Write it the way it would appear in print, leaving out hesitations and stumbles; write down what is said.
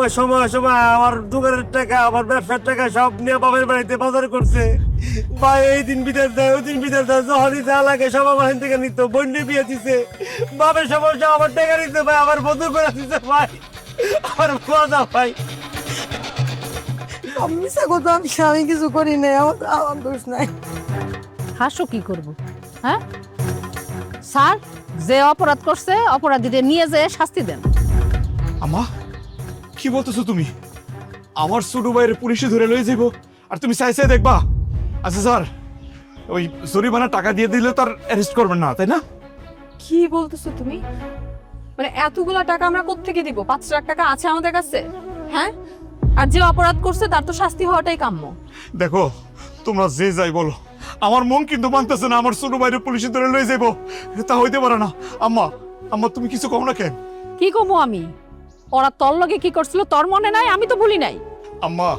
ওই সময় সময় আমার দোকানের টাকা আমার ব্যবসার টাকা সব নিয়ে বাবার বাড়িতে বাজার করছে। ভাই এই দিন বিদেশ দেয় ওই দিন বিদেশ দেয়, যখনই যা লাগে সব আমার হাত থেকে নিত। বন্যে বিয়ে দিছে, বাবার সমস্যা আমার টাকা নিতে ভাই, আমার বন্ধু করে দিতে ভাই, আমার মজা ভাই। মিশা কথা, আমি কিছু করি নাই, আমার দোষ নাই। হাসো কি করব? হ্যাঁ স্যার, যে অপরাধ করছে অপরাধীদের নিয়ে যেয়ে শাস্তি দেন। আমা কি বলতেছো তুমি? আমার ছোট ভাইয়ের পুলিশে ধরে লয়ে যাইব আর তুমি চাই চাই দেখবা? আচ্ছা স্যার, ওই জরিমানা টাকা দিয়ে দিলে তার অ্যারেস্ট করবেন না, তাই না? কি বলতেছো তুমি? মানে এতগুলা টাকা আমরা কোত্থেকে দিব? 5 লাখ টাকা আছে আমাদের কাছে, হ্যাঁ? আর যে অপরাধ করছে তার তো শাস্তি হওয়াটাই কাম্য। দেখো তোমরা যে যাই বলো, আমার মন কিন্তু মানতেছে না আমার ছোট ভাইয়ের পুলিশে ধরে লয়ে যাইব। তা হইতে পারে না। আম্মা আম্মা তুমি কিছু কম না কেন? কি কমু আমি? ওরা তোর লগে কি করছিল তোর মনে নাই? আমি তো ভুলি নাই। আম্মা